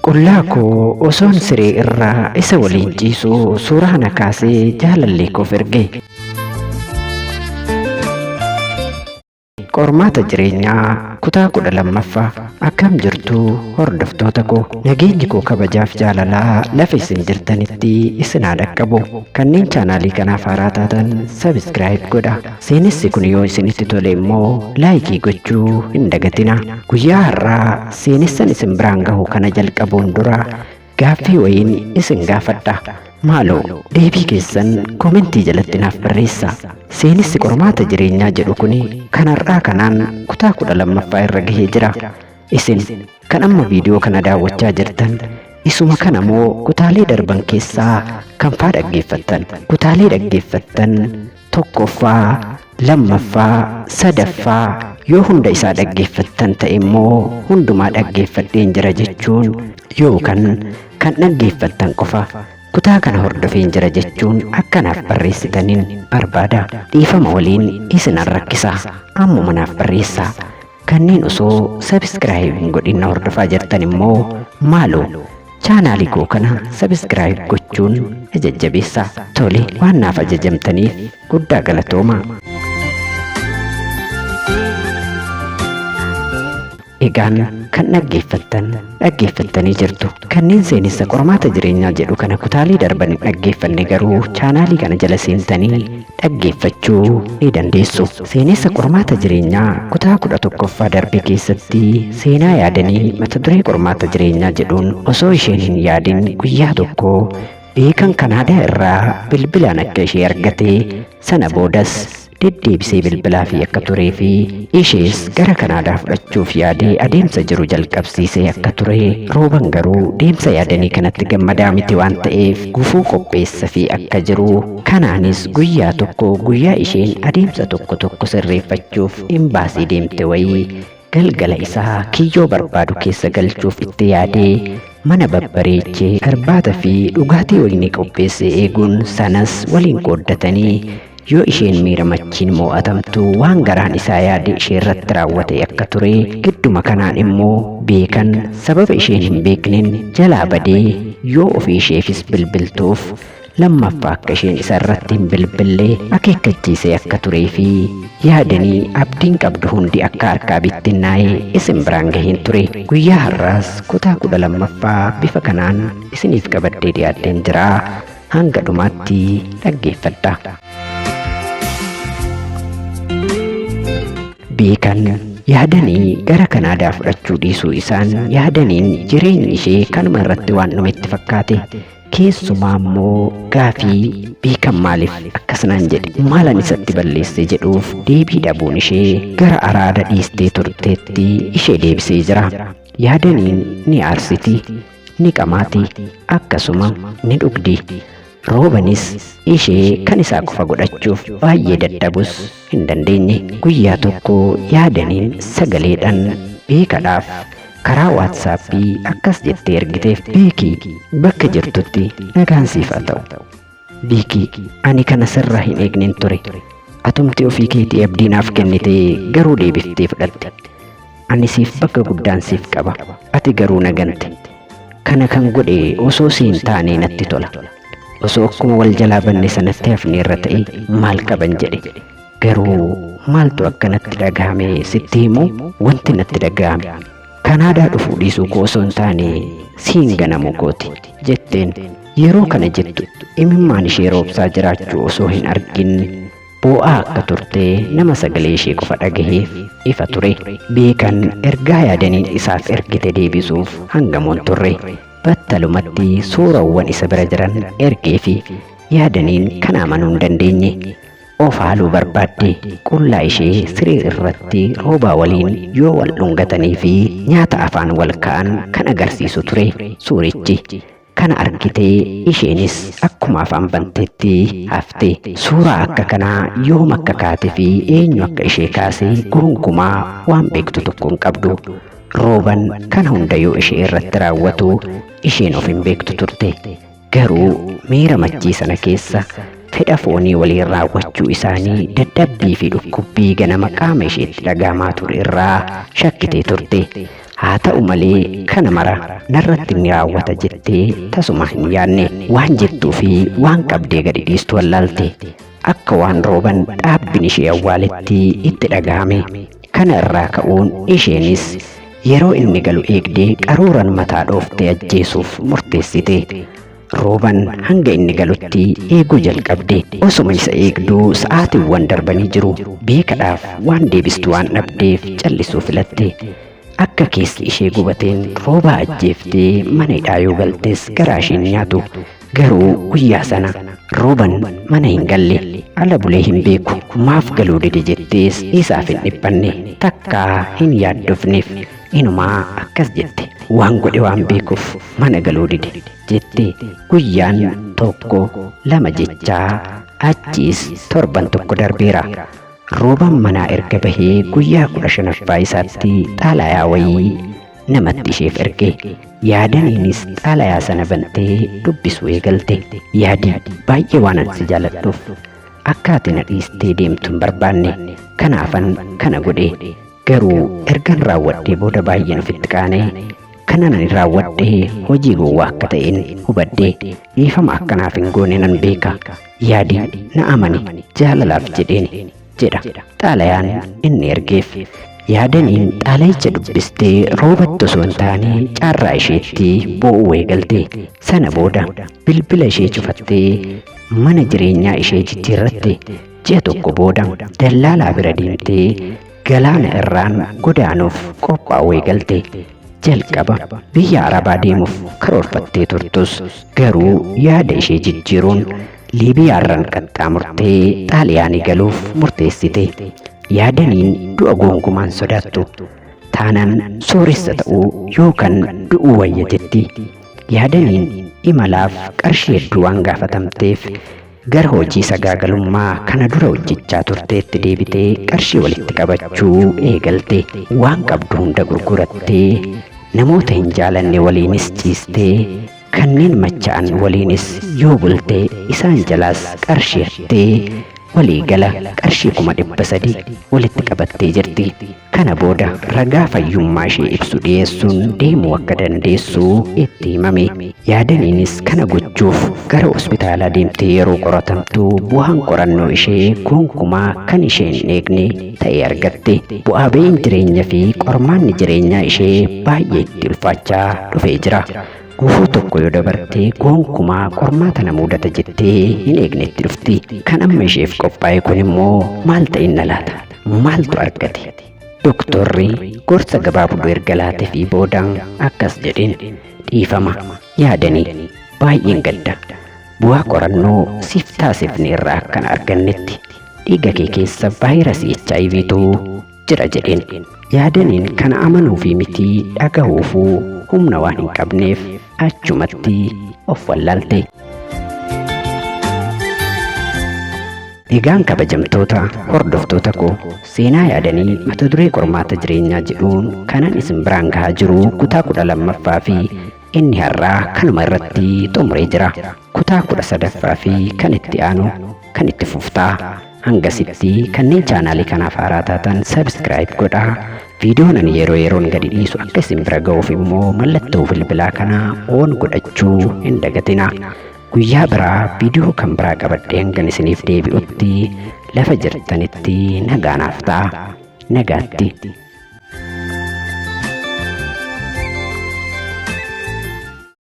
Qullaa koo osoon siree irraa isa waliin ciisuu suuraa na kaasee jaalallee koof erge. Qormaata jireenyaa kutaa 12ffaa akkam jirtu hordoftoota koo, nageenyi koo kabajaaf jaalalaa lafa isin jirtanitti isin haa dhaqqabu. Kanneen chaanaalii kanaaf haaraa taatan sabiskiraayib godha. Seenessi kun yoo isinitti tole immoo laayikii gochuu hin dagatina. Guyyaa har'aa seenessan isin biraan gahu kana jalqabuun dura gaaffii wayiin isin gaafadha. Maaloo deebii keessan komentii jalatti naaf barreessaa. Seenessi qormaata jireenyaa jedhu kuni kan har'aa kanaan kutaa 12ffaa irra gahee jira. Isin kan amma viidiyoo kana daawwachaa jirtan isuma kana moo kutaalee darban keessaa kan faa dhaggeeffattan? Kutaalee dhaggeeffattan tokkoffaa, lammaffaa, sadaffaa yoo hunda isaa dhaggeeffattan ta'e immoo hundumaa dhaggeeffadheen jira jechuun yookaan kan dhaggeeffattan qofa kutaa kana hordofeen jira jechuun akkanaaf barreessitaniin barbaada. Dhiifama waliin isin rakkisaa ammuma naaf barreessaa. Kanneen osoo sabiskiraayib hin godhin hordofaa jirtan immoo maaloo chaanaalii koo kana sabiskiraayib gochuun jajjabeessaa. Tole, waan naaf ajajamtaniif guddaa galatooma. Egaan kan dhaggeeffattanii jirtu. Kanneen seenessa qormaata jireenyaa jedhu kana kutaalee darban dhaggeeffanne garuu chaanaalii kana jala seentanii dhaggeeffachuu ni dandeessu. Seenessa qormaata jireenyaa kutaa 11ffaa darbe keessatti seenaa yaadanii mata duree qormaata jireenyaa jedhuun osoo isheen hin yaadin guyyaa tokko beekan Kanaadaa irraa bilbilaan akka ishee argate sana boodas deddeebisee bilbilaa fi akka turee fi ishees gara Kanaadaa fudhachuuf yaadee adeemsa jiru jalqabsiisee akka ture. Rooban garuu deemsa yaadanii kanatti gammadaa miti waan ta'eef gufuu qopheessa fi akka jiru. Kanaanis guyyaa tokko guyyaa isheen adeemsa tokko sirreeffachuuf imbaasii deemte wayii galgala isaa kiyyoo barbaadu keessa galchuuf itti yaadee mana babbareechee irbaata fi dhugaatii wayinii qopheesse eeguun sanas waliin qooddatanii yoo isheen miira machiin mo'atamtu waan garaan isaa yaade ishee irratti raawwate akka ture. Gidduma kanaan immoo beekan sababa isheen hin beekneen jalaa badee yoo ofii isheefis bilbiltuuf lammaffaa akka isheen isa irratti hin bilbille akeekkachiisee akka turee fi yaadanii abdiin qabdu hundi akka harkaa bittinnaa'ee isin biraan gaheen ture. Guyyaa har'aas kutaa 12ffaa bifa kanaan isiniif qabaddee dhiyaadheen jira. Hanga dhumaatti dhaggeeffadha. Beekan yaadanii gara Kanaadaa fudhachuu dhiisuu isaan yaadaniin jireenyi ishee kanuma irratti waan dhumetti fakkaate. Keessumaa immoo gaafii beekan maaliif akkasnaan jedhe maalan isatti balleesse jedhuuf deebii dhabuun ishee gara araada dhiistee turteetti ishee deebisee jira. Yaadaniin ni aarsiti, ni qamaati, akkasuma ni dhugdi. Roobanis ishee kan isaa qofa godhachuuf baay'ee dadhabus hin dandeenye. Guyyaa tokko yaadaniin sagaleedhaan beekadhaaf karaa waatsaappii akkas jettee ergiteef, beekii bakka jirtutti nagaan siif haa ta'u. Beekii ani kana sirraa hin eegneen ture. Atumti ofii keetii abdii naaf kennitee garuu deebiftee fudhatte. Ani siif bakka guddaan siif qaba. Ati garuu na gante. Kana kan godhe osoo siin taanee natti tola. Osoo akkuma wal jalaa banne sanatti hafne irra ta'e maal qaban jedhe. Garuu maaltu akkanatti dhagahame sitti himu? Wanti natti dhagahame Kanaadaa dhufuu dhiisuu koo osoo hin taane siin ganamuu kooti jetteen. Yeroo kana jettu imimmaan ishee roobsaa jiraachuu osoo hin argin boo'aa akka turtee nama sagalee ishee qofa dhagaheef ifa ture. Beekan ergaa yaadaniin isaaf ergite deebisuuf hangamoon turre. Battalumatti suurawwan isa bira jiran ergee fi yaadaniin kana amanuu hin dandeenye. Of haaluu barbaadde qullaa ishee siree irratti roobaa waliin yoo wal dhungatanii fi nyaata afaan wal ka'an kan agarsiisu ture suurichi. Kana argitee isheenis akkuma afaan banteetti hafte. Suuraa akka kanaa yoom akka kaate fi eenyu akka ishee kaase gonkumaa waan beektu tokko hin qabdu. Rooban kana hunda yoo ishee irratti raawwatu isheen of hin beektu turte. Garuu miira machii sana keessa fedha foonii waliin raawwachuu isaanii dadhabbii fi dhukkubbii ganama qaama isheetti dhagahamaa ture irraa shakkitee turte. haa ta'u malee kana mara narratti ni raawwata jettee tasuma hin yaadne waan jettuu fi waan qabdee gadi dhiistu wallaalte akka waan rooban dhaabbin ishee awwaaletti itti dhagahame. Kana irraa ka'uun isheenis yeroo inni galu eegdee qaruuran mataa dhooftee ajjeesuuf murteessite. Rooban hanga inni galutti eeguu jalqabde. Osuma isa eegduu sa'aatiiwwan darbanii jiru. Beekadhaaf waan deebistu waan dhabdeef callisuu filatte. Akka keessi ishee gubateen Roobaa ajjeeftee mana hidhaa yoo galtes garaa isheen nyaatu. Garuu guyyaa sana Rooban mana hin galle. Ala bulee hin beeku. Maaf galuu dide jettees isaaf hin dhiphanne. Takkaa hin yaaddofneef inumaa akkas jette. Waan godhe waan beekuuf mana galuu dide jette. Guyyaan tokko lama jechaa achiis torban tokko darbeera. Roobaan manaa erga bahee guyyaa 15ffaa isaatti xaalayaa wayii namatti isheef erge. Yaadaniinis xaalayaa sana bantee dubbisuu eegalte. Yaadi baay'ee waan ansi jaaladhuuf akka ati na dhiistee deemtu hin barbaanne. Kanaafan kana godhe. Garuu ergan raawwadhee booda baay'een ofitti qaanee kanan ani raawwadhee hojii gowwaa akka ta'een hubadhee dhiifama akkanaaf hin goone nan beeka. Yaadi na amani jaalalaaf jedheen jedha xaalayaan inni ergeef. Yaadaniin xaalayicha dubbistee Roobatti osoo hin taane caarraa isheetti boo'uu eegalte. Sana booda bilbila ishee cufattee mana jireenyaa ishee jijjiirratte. Ji'a tokko booda dallaalaa bira deemtee galaana irraan godaanuuf qophaa'uu eegalte. Jalqaba biyya Arabaa deemuuf karoorfattee turtus garuu yaada ishee jijjiiruun Liibiyaarraan qaxxaamurtee Xaaliyaanii galuuf murteessite. Yaadaniin du'a gonkumaan sodaattu. Taanaan sooressa ta'uu yookaan du'uu wayya jetti. Yaadaniin imalaaf qarshii hedduu waan gaafatamteef gara hojii sagaagalummaa kana dura hojjechaa turteetti deebitee qarshii walitti qabachuu eegalte. Waan qabdu hunda gurgurattee namoota hin jaalanne waliinis ciistee kanneen macha'an waliinis yoo bulte isaan jalaas qarshii hattee waliigala qarshii 300 walitti qabattee jirti. Kana booda ragaa fayyummaa ishee ibsu dhiyeessuun deemuu akka dandeessu itti himame. Yaadaniinis kana gochuuf gara hospitaalaa deemtee yeroo qoratamtu bu'aan qorannoo ishee gonkumaa kan isheen hin eegne ta'e argatte. Bu'aa ba'iin jireenya fi qormaanni jireenyaa ishee baay'ee itti ulfaachaa dhufee jira. Gufuu tokko yoo dabartee gonkumaa qormaata na mudata jettee hin eegnetti dhufti. Kan amma isheef qophaa'e kun immoo maal ta'in na laata? Maaltu argate? Doktorri gorsa gabaabduu erga laatee fi boodaan akkas jedheen dhiifama yaadanii baay'een gadda. Bu'aa qorannoo siif taasifne irraa akkan argannetti dhiiga kee keessa vaayirasii HIVtu jira jedheen. Yaadaniin kana amanuu fi miti dhagahuufuu humna waan hin qabneef achumatti of wallaalte. Egaan kabajamtoota hordoftoota koo seenaa yaadanii mata duree qormaata jireenyaa jedhuun kanan isin biraan gahaa jiru kutaa 12ffaa fi inni har'aa kanuma irratti xumuree jira. Kutaa 13ffaa fi kan itti aanu kan itti fuftaa. Hangasitti kanneen chaanaalii kanaaf haaraa taatan subscribe godhaa. Viidiyoon ani yeroo yeroon gadi dhiisu akka isin bira ga'uuf immoo mallattoo bilbilaa kanaa oon godhachuu hin dagatina. Guyyaa biraa viidiyoo kan biraa qabadhee hangan isiniif deebi'utti lafa jirtanitti nagaa naaf ta'a. Nagaatti.